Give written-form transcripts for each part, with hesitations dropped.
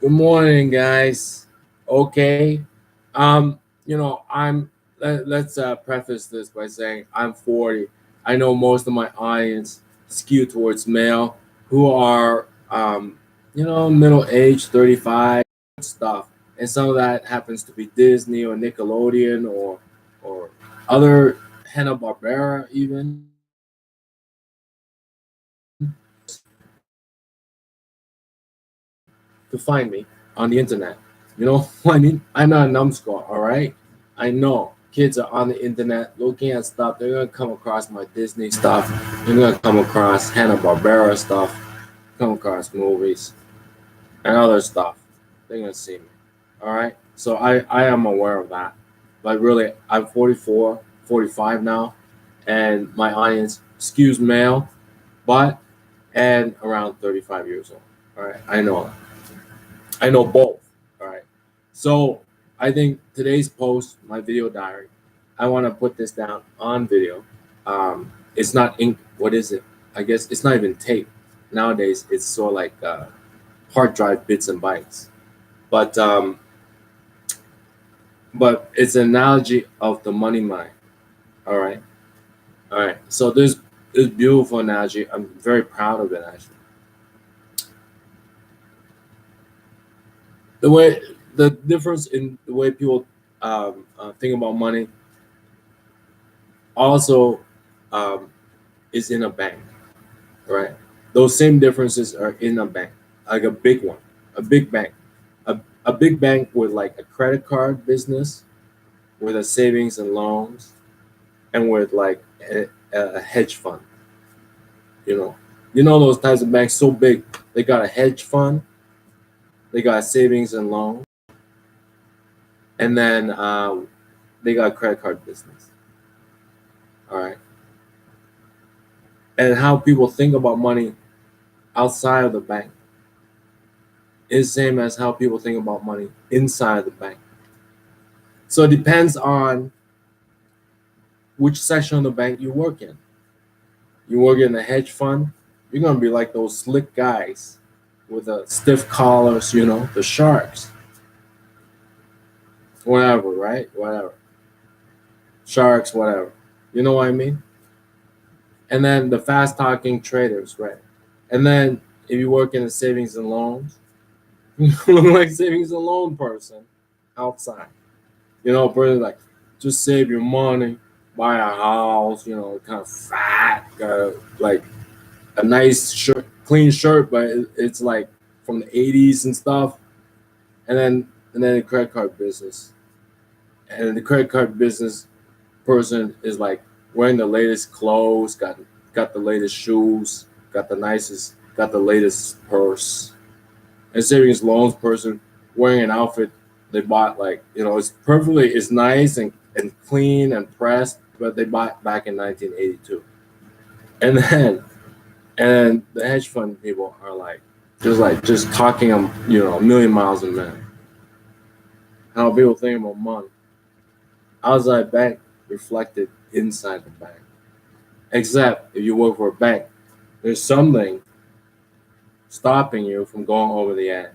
Good morning, guys. Okay. Um, let's preface this by saying I'm 40. I know most of my audience skew towards male who are middle age, 35 stuff. And some of that happens to be Disney or Nickelodeon or other Hanna-Barbera even. To find me on the internet. You know what I mean? I'm not a numbskull, all right? I know kids are on the internet looking at stuff. They're gonna come across my Disney stuff. They're gonna come across Hanna Barbera stuff. Come across movies and other stuff. They're gonna see me. All right. So I am aware of that. But really, I'm 44, 45 now, and my audience skews male, but and around 35 years old. All right. I know both. All right. So I think today's post, my video diary, I want to put this down on video. It's not ink. What is it? I guess it's not even tape. Nowadays, it's sort of like hard drive bits and bytes. But but it's an analogy of the money mine. All right. All right. So this beautiful analogy. I'm very proud of it actually. The way the difference in the way people think about money also um, is in a bank, right? Those same differences are in a bank, like a big one, a big bank, a big bank with like a credit card business, with a savings and loans, and with like a hedge fund. You know, you know those types of banks so big. They got a hedge fund, they got savings and loans, and then they got a credit card business. All right, and how people think about money outside of the bank is same as how people think about money inside the bank. So it depends on which section of the bank you work in. You work in a hedge fund, you're gonna be like those slick guys with the stiff collars, the sharks, whatever, right? Whatever, sharks, whatever. You know what I mean? And then the fast talking traders, right? And then if you work in the savings and loans, you look like savings and loan person outside. A person like just save your money, buy a house, kind of fat, like a nice shirt, clean shirt, but it's like from the '80s and stuff. And then the credit card business, and the credit card business person is like wearing the latest clothes, got the latest shoes, got the latest purse. And savings loans person wearing an outfit they bought like it's nice and clean and pressed, but they bought back in 1982. And then and the hedge fund people are just talking them a million miles a minute. How people think about money outside bank reflected inside the bank. Except if you work for a bank, there's something stopping you from going over the edge.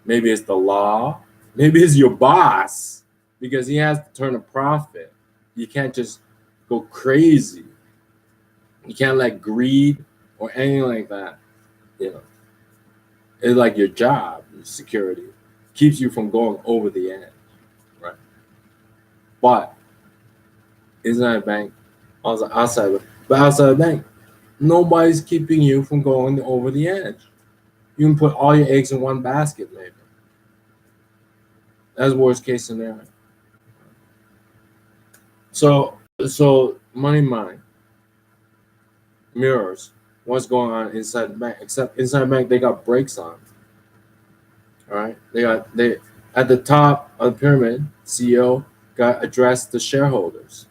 Maybe it's the law. Maybe it's your boss because he has to turn a profit. You can't just go crazy. You can't let greed or anything like that. You know, it's like your job, your security keeps you from going over the edge, right? But inside a bank, also outside, but outside the bank, nobody's keeping you from going over the edge. You can put all your eggs in one basket, maybe. That's worst case scenario. So money mind mirrors what's going on inside the bank. Except inside the bank, they got brakes on. All right, they at the top of the pyramid. CEO got to address the shareholders.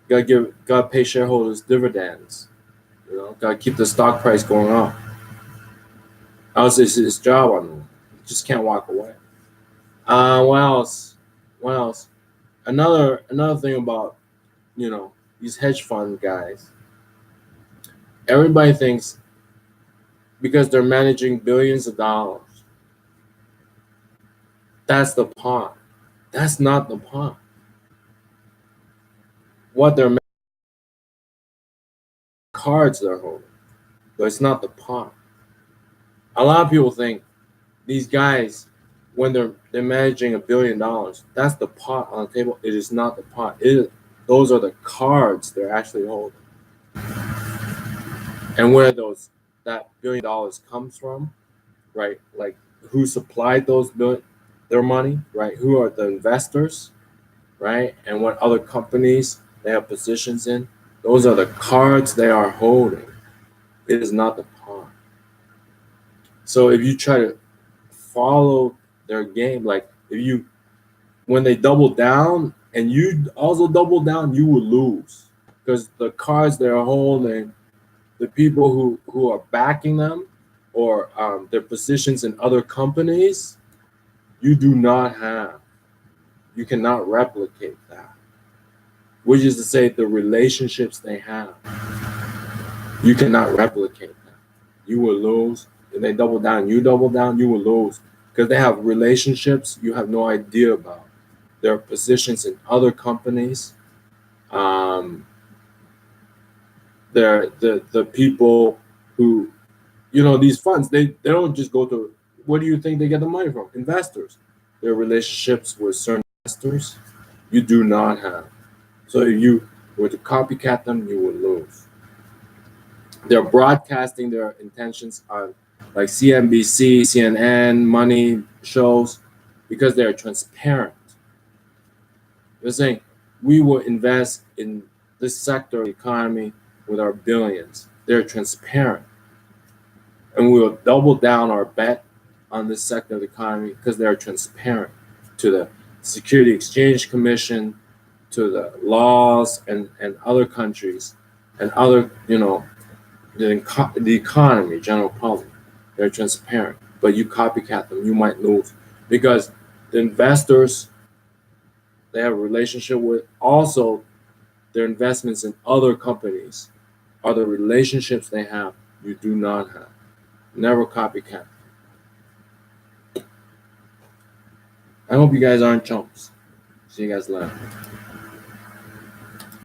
Got to pay shareholders dividends. Got to keep the stock price going up. Else it's his job on them. Just can't walk away. What else? What else? Another thing about these hedge fund guys. Everybody thinks because they're managing billions of dollars, That's the pot. That's not the pot. What they're cards they're holding, but it's not the pot. A lot of people think these guys, when they're managing $1 billion, that's the pot on the table. It is not the pot. Those are the cards they're actually holding. And where that $1 billion comes from, right? Like who supplied their money, right? Who are the investors, right? And what other companies they have positions in. Those are the cards they are holding. It is not the pot. So if you try to follow their game, like when they double down and you also double down, you will lose because the cards they're holding, the people who are backing them, or their positions in other companies, you do not have. You cannot replicate that. Which is to say, the relationships they have, you cannot replicate that. You will lose. If they double down, you will lose because they have relationships you have no idea about. Their positions in other companies. They're the people who, these funds, they don't just go to, where do you think they get the money from? Investors. Their relationships with certain investors, you do not have. So if you were to copycat them, you would lose. They're broadcasting their intentions on like CNBC, CNN, money shows because they're transparent. They're saying, we will invest in this sector of the economy with our billions. They're transparent. And we will double down our bet on this sector of the economy because they're transparent to the Security Exchange Commission, to the laws and other countries and other, the economy, general public. They're transparent. But you copycat them, you might lose. Because the investors they have a relationship with, also their investments in other companies are the relationships they have you do not have. Never copycat. I hope you guys aren't chumps. See you guys later.